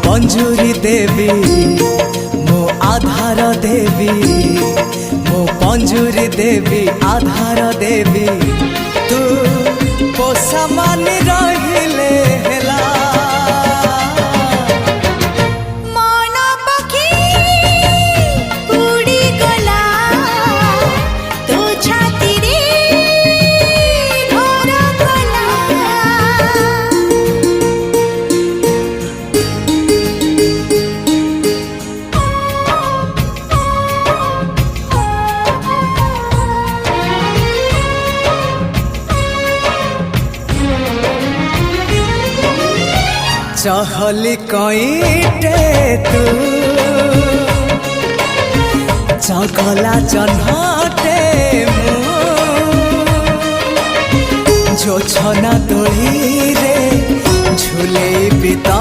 पंजुरी देवी मो आधार देवी मो पंजुरी देवी आधार देवी तू पोषा मान रहिले हेला चहली कईटे तू चगला चन्हटे जो छना तोड़ी रे झूले बिता